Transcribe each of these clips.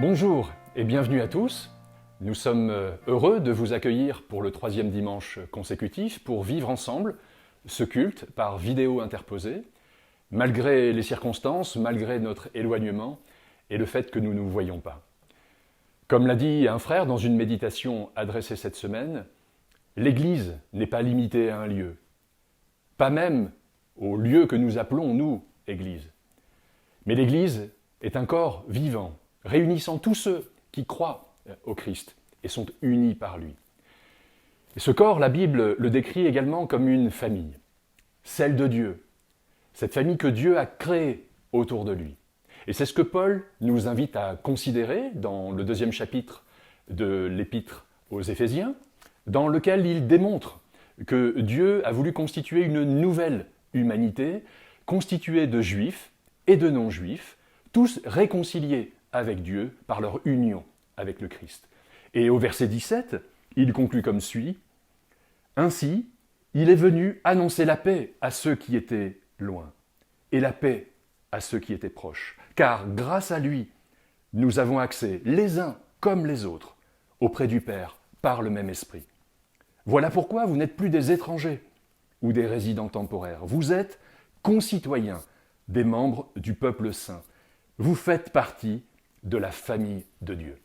Bonjour et bienvenue à tous. Nous sommes heureux de vous accueillir pour le 3e dimanche consécutif pour vivre ensemble ce culte par vidéo interposée, malgré les circonstances, malgré notre éloignement et le fait que nous ne nous voyons pas. Comme l'a dit un frère dans une méditation adressée cette semaine, l'Église n'est pas limitée à un lieu, pas même au lieu que nous appelons, nous, Église. Mais l'Église est un corps vivant, réunissant tous ceux qui croient au Christ et sont unis par lui. Et ce corps, la Bible le décrit également comme une famille, celle de Dieu, cette famille que Dieu a créée autour de lui. Et c'est ce que Paul nous invite à considérer dans le 2e chapitre de l'Épître aux Éphésiens, dans lequel il démontre que Dieu a voulu constituer une nouvelle humanité, constituée de juifs et de non-juifs, tous réconciliés avec Dieu par leur union avec le Christ. Et au verset 17, il conclut comme suit : « Ainsi, il est venu annoncer la paix à ceux qui étaient loin, et la paix à ceux qui étaient proches. Car grâce à lui, nous avons accès, les uns comme les autres, auprès du Père par le même Esprit. Voilà pourquoi vous n'êtes plus des étrangers ou des résidents temporaires. Vous êtes concitoyens, des membres du peuple saint. Vous faites partie de la famille de Dieu. »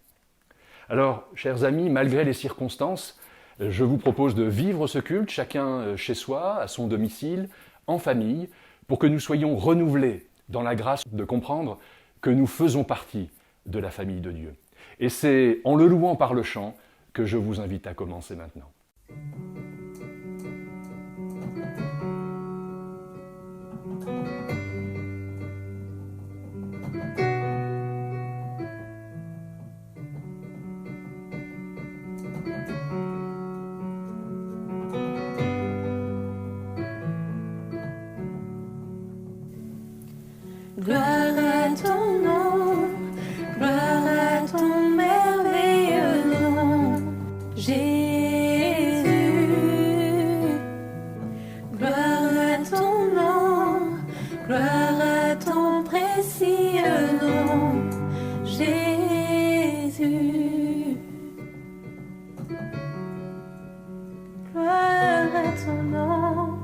Alors, chers amis, malgré les circonstances, je vous propose de vivre ce culte, chacun chez soi, à son domicile, en famille, pour que nous soyons renouvelés dans la grâce de comprendre que nous faisons partie de la famille de Dieu. Et c'est en le louant par le chant que je vous invite à commencer maintenant. Gloire à ton nom, gloire à ton merveilleux nom, Jésus. Gloire à ton nom, gloire à ton précieux nom, Jésus. Gloire à ton nom.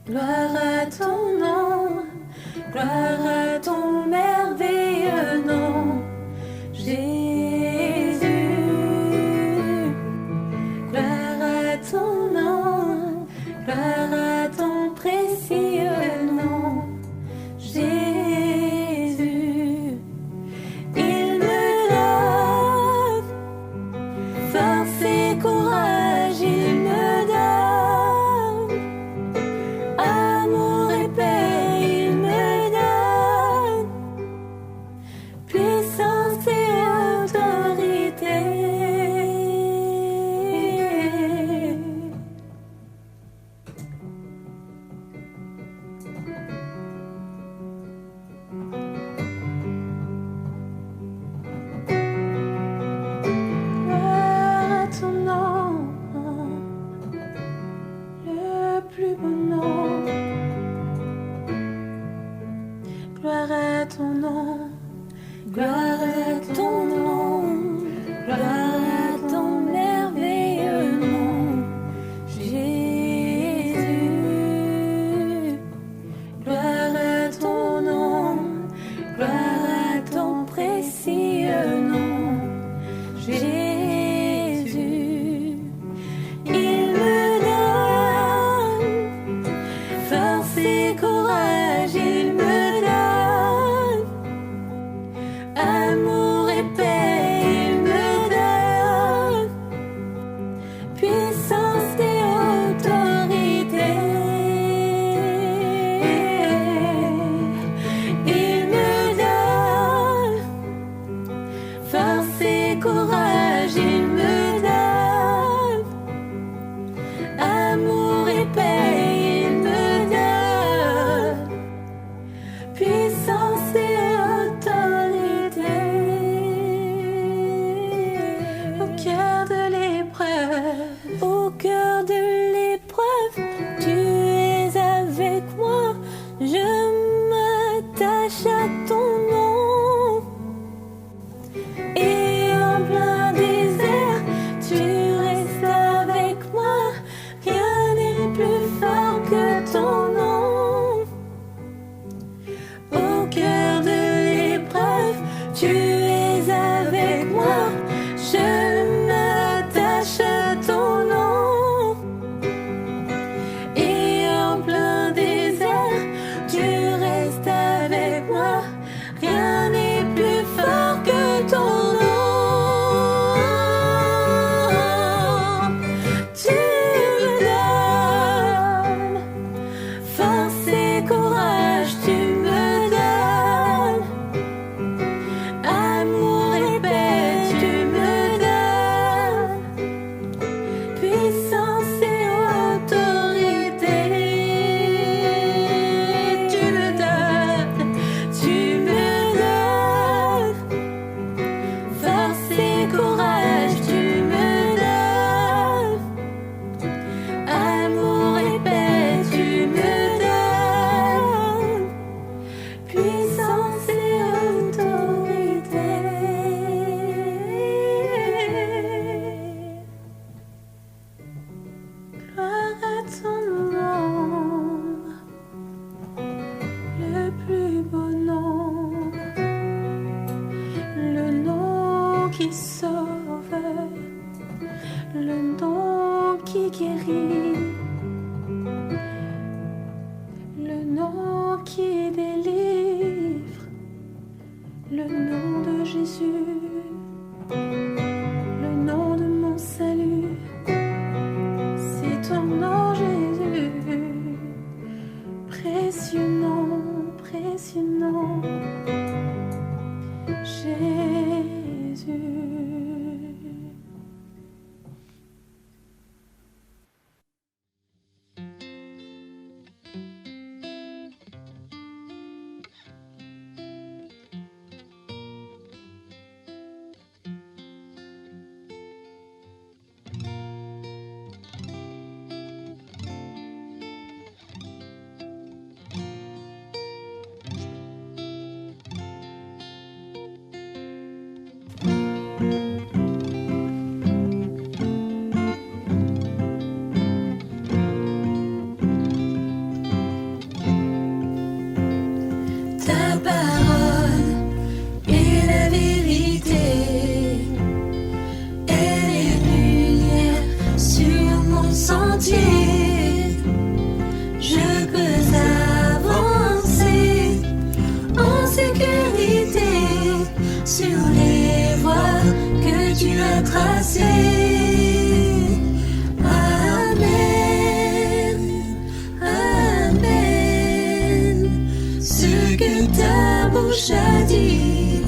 Gloire à ton nom, gloire à ton merveilleux nom, Jésus. Gloire à ton nom, gloire à ton précieux nom, Jésus. Il me donne force et courage, il me donne amour et paix, il me donne puissance et autorité. Gloire à ton nom, le plus beau nom. Gloire à ton nom, gloire à ton nom, gloire à ton merveilleux nom, Jésus. Gloire à ton nom, gloire à ton précieux nom, Jésus. Il me donne force et courage, il me donne amour et paix, il me donne puissance et autorité. Il me donne force et courage, il me donne amour et paix, il me donne puissance et autorité. Au cœur de l'épreuve, au cœur de l'épreuve, tu es avec moi, je m'attache Jésus. Ta parole est la vérité, elle est lumière sur mon sentier. Je peux avancer en sécurité sur les voies que tu as tracées. Ta bouche a dit,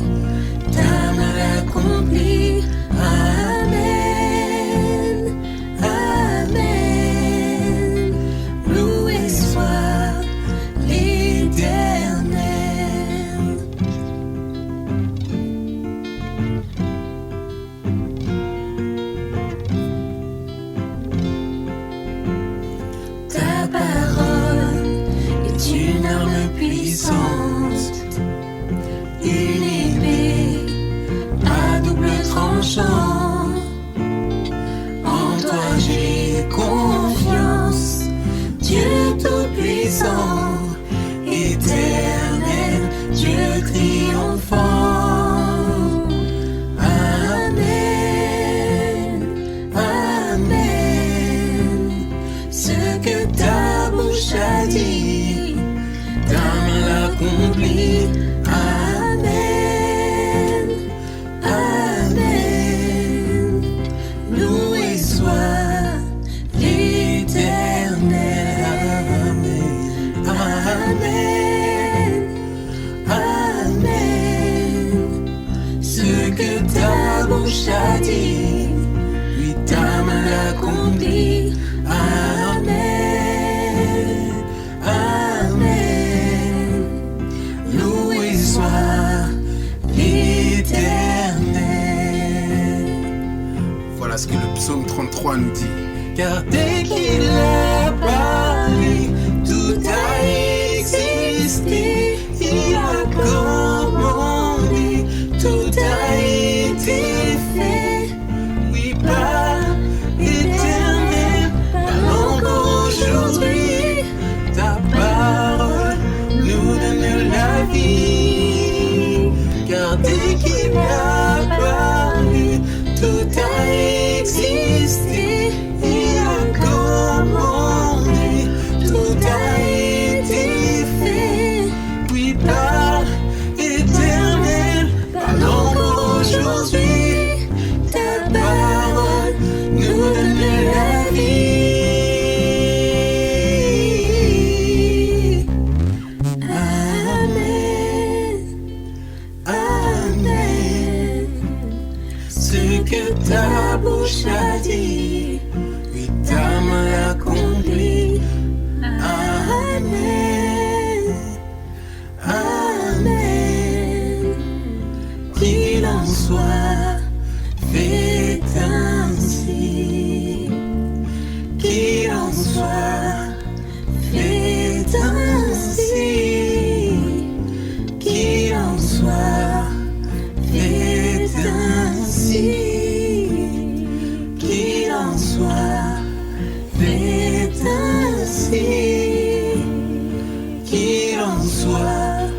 ta main l'accomplit. Amen, amen. Loué soit l'Éternel. Ta parole est une arme puissante, une épée à double tranchant. En toi j'ai confiance, Dieu tout-puissant, éternel, Dieu triomphant. Amen, amen. Ce que ta bouche a dit, ta main l'accomplit. Amen, amen. Loué soit l'Éternel. Amen, amen, amen. Ce que ta bouche a dit, lui ta main l'accomplit. Amen, amen. Loué soit l'Éternel. Voilà ce que le psaume 33 nous dit. Car dès qu'il a parlé, tout a existé. Il a commandé, tout a été fait. Oui, par Éternel, parlons aujourd'hui. Ta parole nous donne la vie. Car dès qu'il a parlé, tout a existé. Il a commandé, tout a été fait. Oui, par Éternel, parlons aujourd'hui. Ta parole nous donne la vie. Amen, amen. Ce que ta bouche a dit, oui, ta main l'accomplit. Amen, amen. Qu'il en soit fait ainsi. Qu'il en soit fait ainsi. Qu'il en soit fait ainsi. Qu'il en soit fait ainsi. Qu'il en soit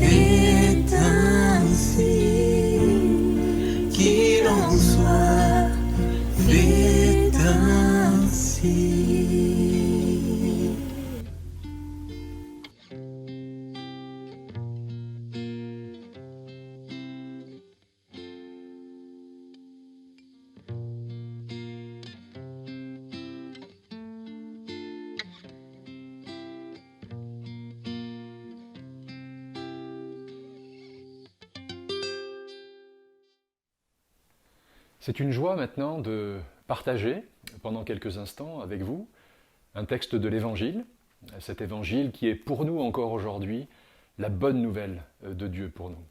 fait ainsi. Qu'il en soit fait ainsi. C'est une joie maintenant de partager pendant quelques instants avec vous un texte de l'Évangile, cet Évangile qui est pour nous encore aujourd'hui la bonne nouvelle de Dieu pour nous.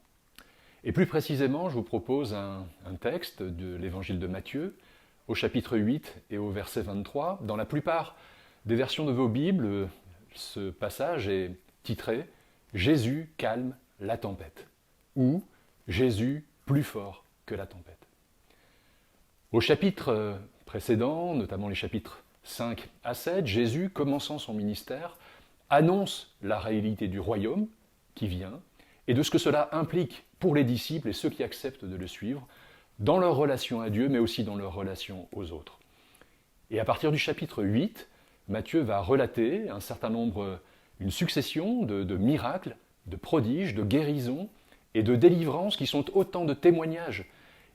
Et plus précisément, je vous propose un texte de l'Évangile de Matthieu, au chapitre 8 et au verset 23. Dans la plupart des versions de vos Bibles, ce passage est titré « Jésus calme la tempête » ou « Jésus plus fort que la tempête ». Au chapitre précédent, notamment les chapitres 5 à 7, Jésus, commençant son ministère, annonce la réalité du royaume qui vient et de ce que cela implique pour les disciples et ceux qui acceptent de le suivre dans leur relation à Dieu, mais aussi dans leur relation aux autres. Et à partir du chapitre 8, Matthieu va relater une succession de miracles, de prodiges, de guérisons et de délivrances qui sont autant de témoignages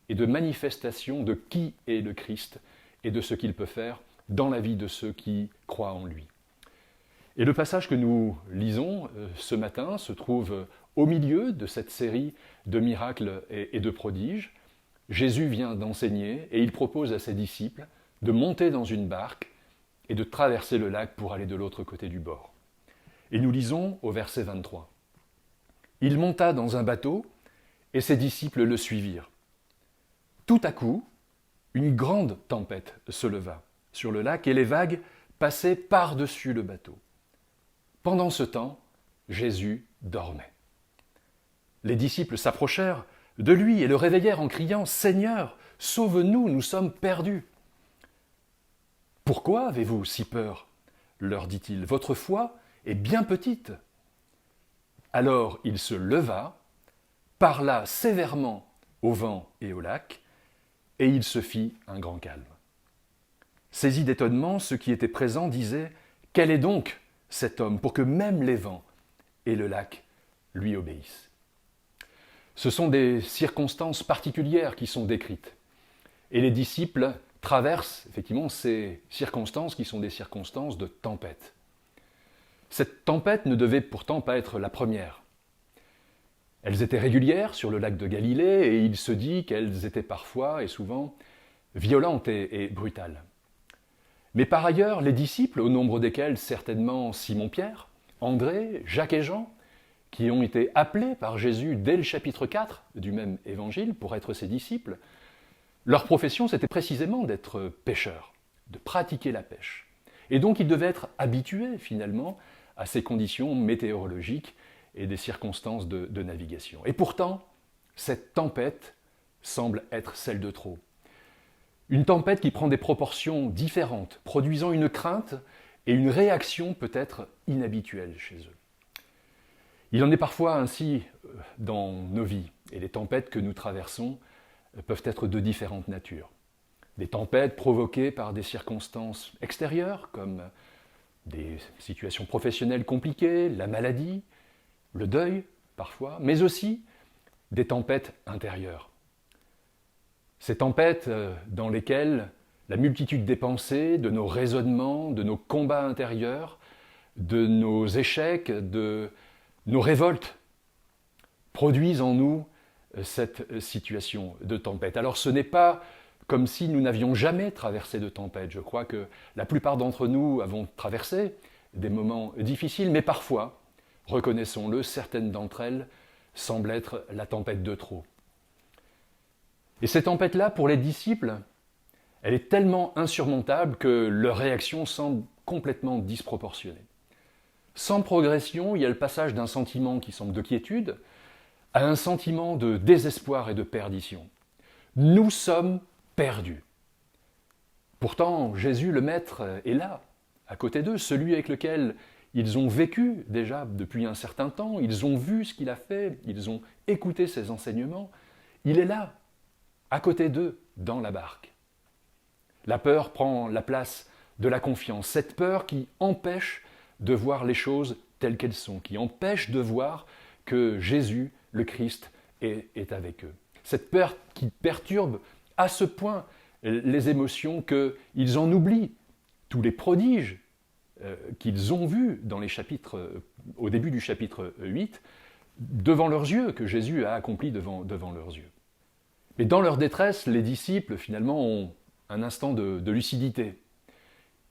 et de manifestations de qui est le Christ et de ce qu'il peut faire dans la vie de ceux qui croient en lui. Et le passage que nous lisons ce matin se trouve au milieu de cette série de miracles et de prodiges. Jésus vient d'enseigner et il propose à ses disciples de monter dans une barque et de traverser le lac pour aller de l'autre côté du bord. Et nous lisons au verset 23. « Il monta dans un bateau et ses disciples le suivirent. Tout à coup, une grande tempête se leva sur le lac et les vagues passaient par-dessus le bateau. Pendant ce temps, Jésus dormait. Les disciples s'approchèrent de lui et le réveillèrent en criant « Seigneur, sauve-nous, nous sommes perdus !» « Pourquoi avez-vous si peur ?» leur dit-il. « Votre foi est bien petite. » Alors il se leva, parla sévèrement au vent et au lac, et il se fit un grand calme. Saisis d'étonnement, ceux qui étaient présents disaient « Quel est donc cet homme pour que même les vents et le lac lui obéissent ?» Ce sont des circonstances particulières qui sont décrites. Et les disciples traversent effectivement ces circonstances qui sont des circonstances de tempête. Cette tempête ne devait pourtant pas être la première. Elles étaient régulières sur le lac de Galilée et il se dit qu'elles étaient parfois et souvent violentes et brutales. Mais par ailleurs, les disciples, au nombre desquels certainement Simon-Pierre, André, Jacques et Jean, qui ont été appelés par Jésus dès le chapitre 4 du même évangile pour être ses disciples, leur profession c'était précisément d'être pêcheurs, de pratiquer la pêche. Et donc ils devaient être habitués finalement à ces conditions météorologiques et des circonstances de navigation. Et pourtant, cette tempête semble être celle de trop. Une tempête qui prend des proportions différentes, produisant une crainte et une réaction peut-être inhabituelle chez eux. Il en est parfois ainsi dans nos vies, et les tempêtes que nous traversons peuvent être de différentes natures. Des tempêtes provoquées par des circonstances extérieures, comme des situations professionnelles compliquées, la maladie, le deuil parfois, mais aussi des tempêtes intérieures. Ces tempêtes dans lesquelles la multitude des pensées, de nos raisonnements, de nos combats intérieurs, de nos échecs, de nos révoltes, produisent en nous cette situation de tempête. Alors ce n'est pas comme si nous n'avions jamais traversé de tempête. Je crois que la plupart d'entre nous avons traversé des moments difficiles, mais parfois, reconnaissons-le, certaines d'entre elles semblent être la tempête de trop. Et cette tempête-là, pour les disciples, elle est tellement insurmontable que leur réaction semble complètement disproportionnée. Sans progression, il y a le passage d'un sentiment qui semble de quiétude à un sentiment de désespoir et de perdition. Nous sommes perdus. Pourtant, Jésus, le Maître, est là, à côté d'eux, celui avec lequel ils ont vécu déjà depuis un certain temps, ils ont vu ce qu'il a fait, ils ont écouté ses enseignements. Il est là, à côté d'eux, dans la barque. La peur prend la place de la confiance, cette peur qui empêche de voir les choses telles qu'elles sont, qui empêche de voir que Jésus, le Christ, est avec eux. Cette peur qui perturbe à ce point les émotions qu'ils en oublient tous les prodiges qu'ils ont vus dans les chapitres, au début du chapitre 8, devant leurs yeux, que Jésus a accompli devant leurs yeux. Et dans leur détresse, les disciples, finalement, ont un instant de lucidité.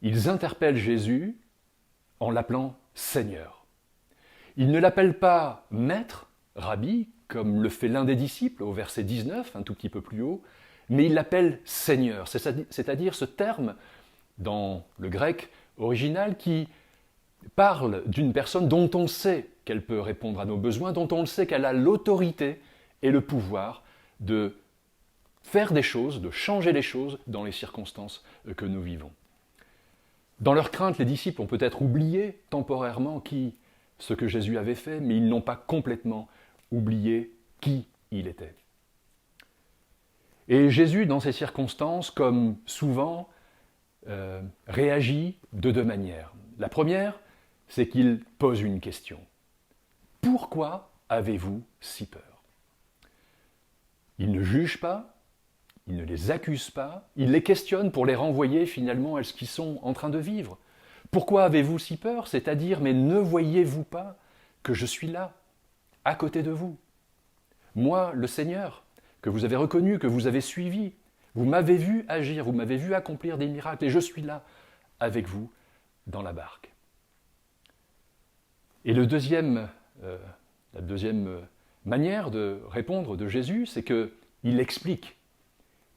Ils interpellent Jésus en l'appelant Seigneur. Ils ne l'appellent pas Maître, Rabbi, comme le fait l'un des disciples au verset 19, un tout petit peu plus haut, mais ils l'appellent Seigneur, c'est-à-dire ce terme dans le grec original qui parle d'une personne dont on sait qu'elle peut répondre à nos besoins, dont on le sait qu'elle a l'autorité et le pouvoir de faire des choses, de changer les choses dans les circonstances que nous vivons. Dans leur crainte, les disciples ont peut-être oublié temporairement ce que Jésus avait fait, mais ils n'ont pas complètement oublié qui il était. Et Jésus, dans ces circonstances, comme souvent, réagit de deux manières. La première, c'est qu'il pose une question. Pourquoi avez-vous si peur ? Il ne juge pas, il ne les accuse pas, il les questionne pour les renvoyer finalement à ce qu'ils sont en train de vivre. Pourquoi avez-vous si peur ? C'est-à-dire, mais ne voyez-vous pas que je suis là, à côté de vous ? Moi, le Seigneur, que vous avez reconnu, que vous avez suivi, vous m'avez vu agir, vous m'avez vu accomplir des miracles, et je suis là, avec vous, dans la barque. Et la deuxième manière de répondre de Jésus, c'est qu'il explique,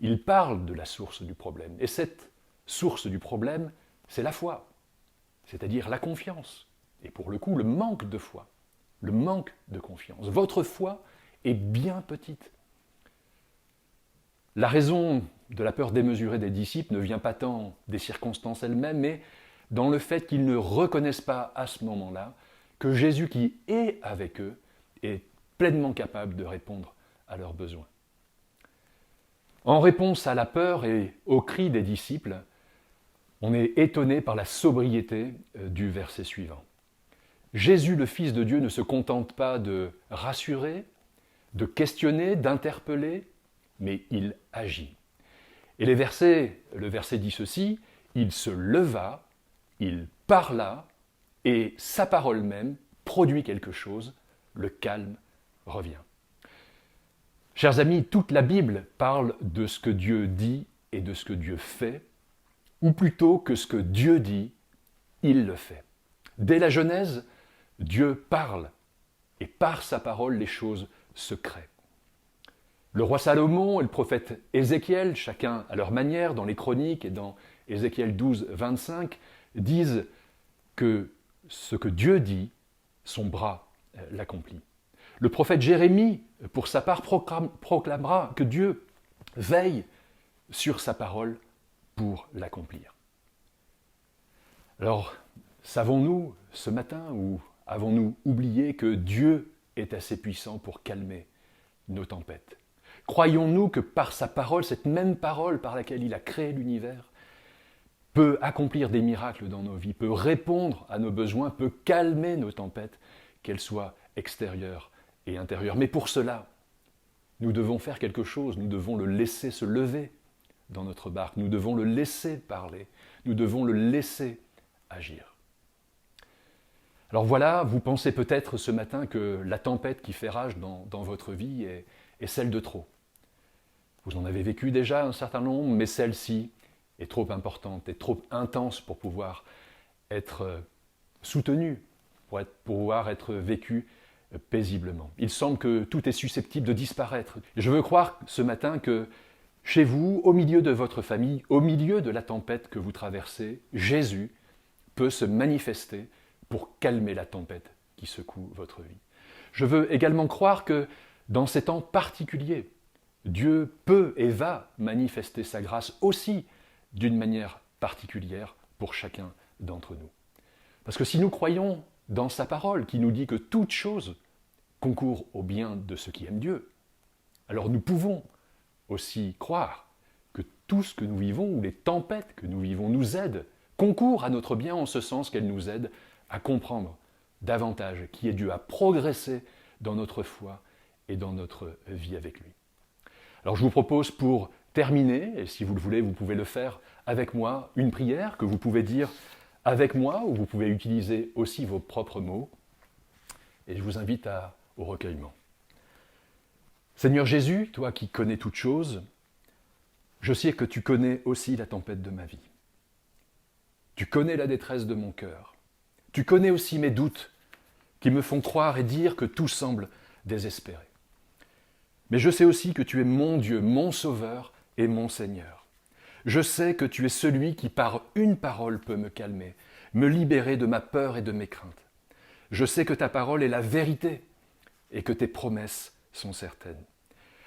il parle de la source du problème. Et cette source du problème, c'est la foi, c'est-à-dire la confiance. Et pour le coup, le manque de foi, le manque de confiance. Votre foi est bien petite. La raison de la peur démesurée des disciples ne vient pas tant des circonstances elles-mêmes, mais dans le fait qu'ils ne reconnaissent pas à ce moment-là que Jésus qui est avec eux est pleinement capable de répondre à leurs besoins. En réponse à la peur et aux cris des disciples, on est étonné par la sobriété du verset suivant. Jésus, le Fils de Dieu, ne se contente pas de rassurer, de questionner, d'interpeller, mais il agit. Et le verset dit ceci, il se leva, il parla, et sa parole même produit quelque chose, le calme revient. Chers amis, toute la Bible parle de ce que Dieu dit et de ce que Dieu fait, ou plutôt que ce que Dieu dit, il le fait. Dès la Genèse, Dieu parle, et par sa parole, les choses se créent. Le roi Salomon et le prophète Ézéchiel, chacun à leur manière, dans les Chroniques et dans Ézéchiel 12, 25, disent que ce que Dieu dit, son bras l'accomplit. Le prophète Jérémie, pour sa part, proclamera que Dieu veille sur sa parole pour l'accomplir. Alors, savons-nous ce matin ou avons-nous oublié que Dieu est assez puissant pour calmer nos tempêtes ? Croyons-nous que par sa parole, cette même parole par laquelle il a créé l'univers, peut accomplir des miracles dans nos vies, peut répondre à nos besoins, peut calmer nos tempêtes, qu'elles soient extérieures et intérieures. Mais pour cela, nous devons faire quelque chose, nous devons le laisser se lever dans notre barque, nous devons le laisser parler, nous devons le laisser agir. Alors voilà, vous pensez peut-être ce matin que la tempête qui fait rage dans votre vie est celle de trop. Vous en avez vécu déjà un certain nombre, mais celle-ci est trop importante, est trop intense pour pouvoir être soutenue, pour pouvoir être vécue paisiblement. Il semble que tout est susceptible de disparaître. Et je veux croire ce matin que chez vous, au milieu de votre famille, au milieu de la tempête que vous traversez, Jésus peut se manifester pour calmer la tempête qui secoue votre vie. Je veux également croire que dans ces temps particuliers, Dieu peut et va manifester sa grâce aussi d'une manière particulière pour chacun d'entre nous. Parce que si nous croyons dans sa parole qui nous dit que toute chose concourt au bien de ceux qui aiment Dieu, alors nous pouvons aussi croire que tout ce que nous vivons ou les tempêtes que nous vivons nous aident, concourent à notre bien en ce sens qu'elles nous aident à comprendre davantage qui est Dieu, à progresser dans notre foi et dans notre vie avec lui. Alors je vous propose pour terminer, et si vous le voulez, vous pouvez le faire avec moi, une prière que vous pouvez dire avec moi, ou vous pouvez utiliser aussi vos propres mots, et je vous invite au recueillement. Seigneur Jésus, toi qui connais toutes choses, je sais que tu connais aussi la tempête de ma vie. Tu connais la détresse de mon cœur. Tu connais aussi mes doutes qui me font croire et dire que tout semble désespéré. Mais je sais aussi que tu es mon Dieu, mon Sauveur et mon Seigneur. Je sais que tu es celui qui par une parole peut me calmer, me libérer de ma peur et de mes craintes. Je sais que ta parole est la vérité et que tes promesses sont certaines.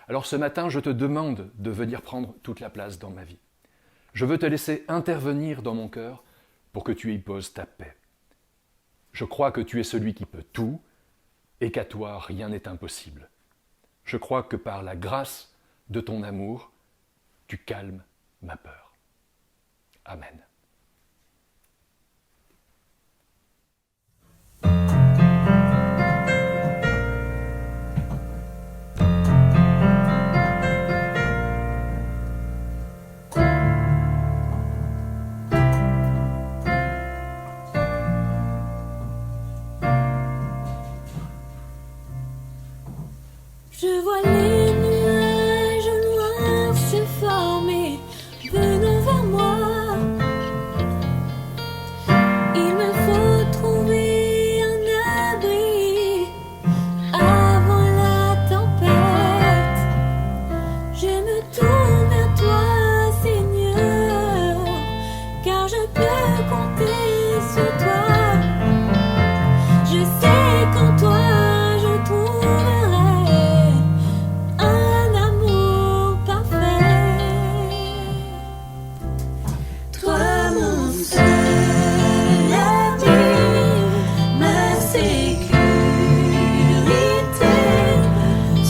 Alors ce matin, je te demande de venir prendre toute la place dans ma vie. Je veux te laisser intervenir dans mon cœur pour que tu y poses ta paix. Je crois que tu es celui qui peut tout et qu'à toi rien n'est impossible. Je crois que par la grâce de ton amour, tu calmes ma peur. Amen. Je vois les nuages noirs se former, venant vers moi. Il me faut trouver un abri avant la tempête. Je me tourne vers toi, Seigneur, car je peux compter sur toi. Je sais qu'en toi je trouverai un amour parfait. Toi mon seul abri, ma sécurité,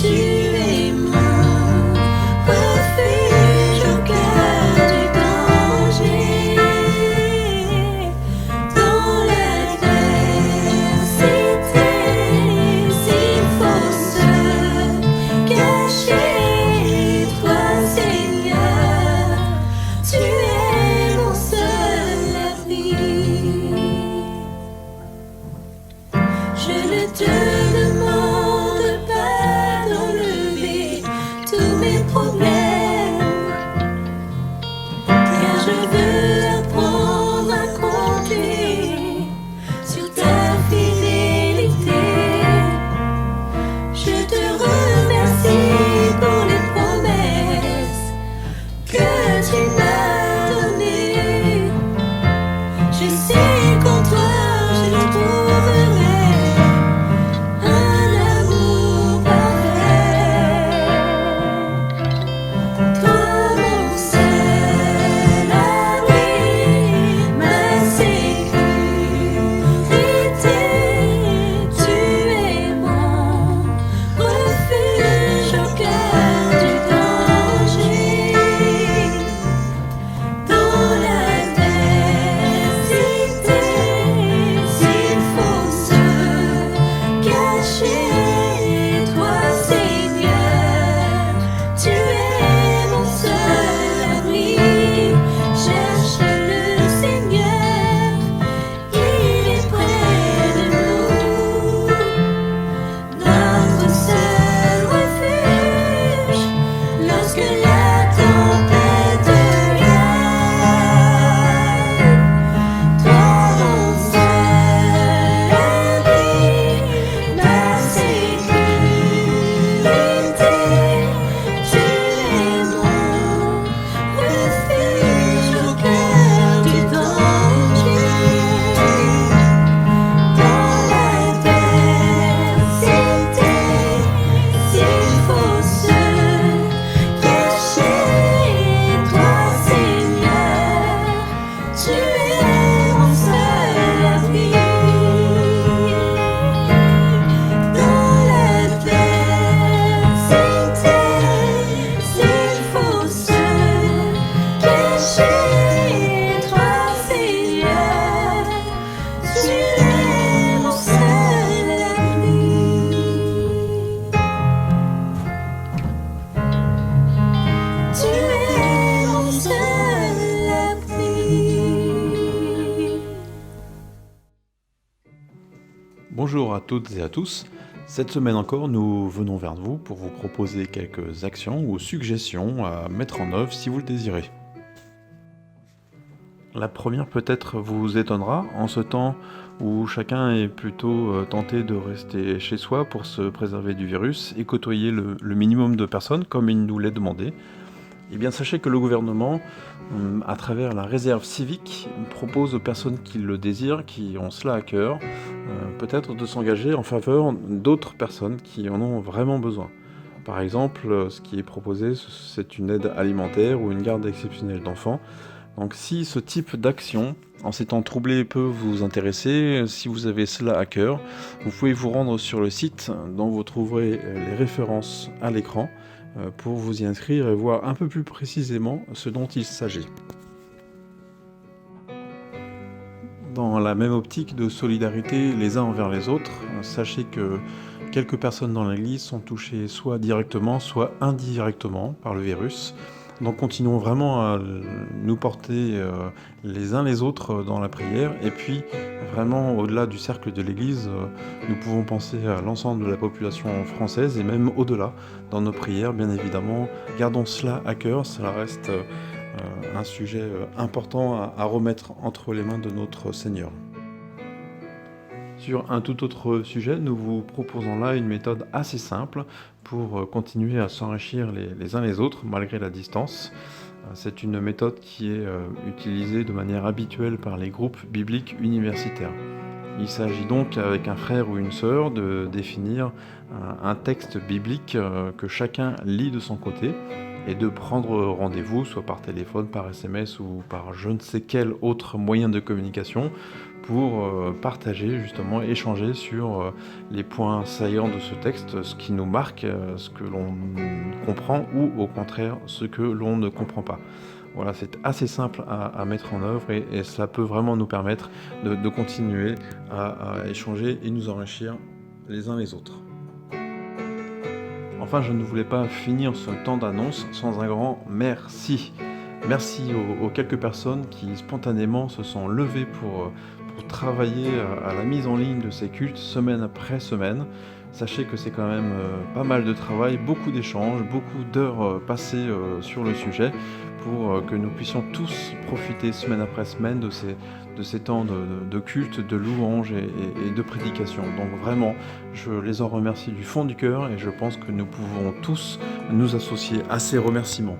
tu es mon refuge au cœur du danger. Dans l'adversité, s'il faut se cacher, toi Seigneur, tu es mon seul abri. Je ne te demande pas d'enlever tous mes problèmes, car je veux apprendre à compter sur ta fidélité. Je te remercie pour les promesses que tu m'as données. Je sais qu'en toi je trouverai un amour parfait. Toi mon seul abri, ma sécurité, tu es mon refuge au cœur du danger. Dans l'adversité, s'il faut se cacher, toi Seigneur, tu es mon seul abri. Cherche le Seigneur, il est près de nous, notre seul refuge lorsque la tempête gagne. Toi mon seul abri, ma sécurité, tu es mon refuge au cœur du danger. Dans l'adversité, s'il faut se cacher, toi Seigneur, tu es mon seul abri. Dans l'adversité, s'il faut se cacher, toi Seigneur, tu es mon seul abri. Tu es mon seul abri. Bonjour à toutes et à tous, Cette semaine encore, nous venons vers vous pour vous proposer quelques actions ou suggestions à mettre en œuvre si vous le désirez. La première peut-être vous étonnera, en ce temps où chacun est plutôt tenté de rester chez soi pour se préserver du virus et côtoyer le minimum de personnes comme il nous l'est demandé. Eh bien, sachez que le gouvernement, à travers la réserve civique, propose aux personnes qui le désirent, qui ont cela à cœur, peut-être de s'engager en faveur d'autres personnes qui en ont vraiment besoin. Par exemple, ce qui est proposé, c'est une aide alimentaire ou une garde exceptionnelle d'enfants. Donc si ce type d'action, en ces temps troublés, peut vous intéresser, si vous avez cela à cœur, vous pouvez vous rendre sur le site dont vous trouverez les références à l'écran pour vous y inscrire et voir un peu plus précisément ce dont il s'agit. Dans la même optique de solidarité les uns envers les autres, sachez que quelques personnes dans l'Église sont touchées soit directement, soit indirectement par le virus. Donc continuons vraiment à nous porter les uns les autres dans la prière. Et puis vraiment au-delà du cercle de l'Église, nous pouvons penser à l'ensemble de la population française et même au-delà dans nos prières, bien évidemment. Gardons cela à cœur, cela reste un sujet important à remettre entre les mains de notre Seigneur. Sur un tout autre sujet, nous vous proposons là une méthode assez simple pour continuer à s'enrichir les uns les autres malgré la distance. C'est une méthode qui est utilisée de manière habituelle par les groupes bibliques universitaires. Il s'agit donc avec un frère ou une sœur de définir un texte biblique que chacun lit de son côté et de prendre rendez-vous, soit par téléphone, par SMS ou par je ne sais quel autre moyen de communication pour partager, justement, échanger sur les points saillants de ce texte, ce qui nous marque, ce que l'on comprend ou au contraire ce que l'on ne comprend pas. Voilà, c'est assez simple à mettre en œuvre et cela peut vraiment nous permettre de continuer à échanger et nous enrichir les uns les autres. Enfin, je ne voulais pas finir ce temps d'annonce sans un grand merci. Merci aux quelques personnes qui spontanément se sont levées pour travailler à la mise en ligne de ces cultes semaine après semaine. Sachez que c'est quand même pas mal de travail, beaucoup d'échanges, beaucoup d'heures passées sur le sujet pour que nous puissions tous profiter semaine après semaine de ces temps de culte, de louange et de prédication. Donc vraiment, je les en remercie du fond du cœur et je pense que nous pouvons tous nous associer à ces remerciements.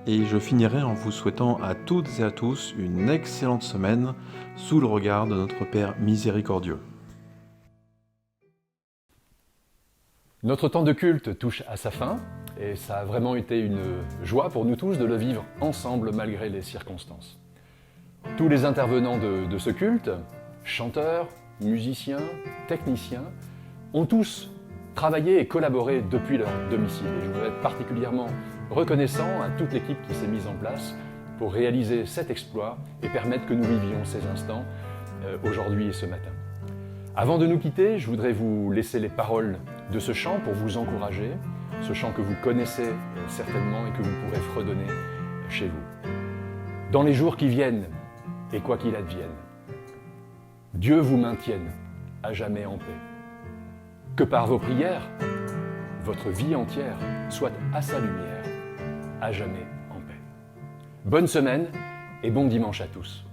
Et je finirai en vous souhaitant à toutes et à tous une excellente semaine sous le regard de notre Père miséricordieux. Notre temps de culte touche à sa fin et ça a vraiment été une joie pour nous tous de le vivre ensemble malgré les circonstances. Tous les intervenants de ce culte, chanteurs, musiciens, techniciens, ont tous travaillé et collaboré depuis leur domicile. Et je voudrais être particulièrement reconnaissant à toute l'équipe qui s'est mise en place pour réaliser cet exploit et permettre que nous vivions ces instants aujourd'hui et ce matin. Avant de nous quitter, je voudrais vous laisser les paroles de ce chant pour vous encourager, ce chant que vous connaissez certainement et que vous pourrez fredonner chez vous. Dans les jours qui viennent, et quoi qu'il advienne, Dieu vous maintienne à jamais en paix. Que par vos prières, votre vie entière soit à sa lumière, à jamais en paix. Bonne semaine et bon dimanche à tous.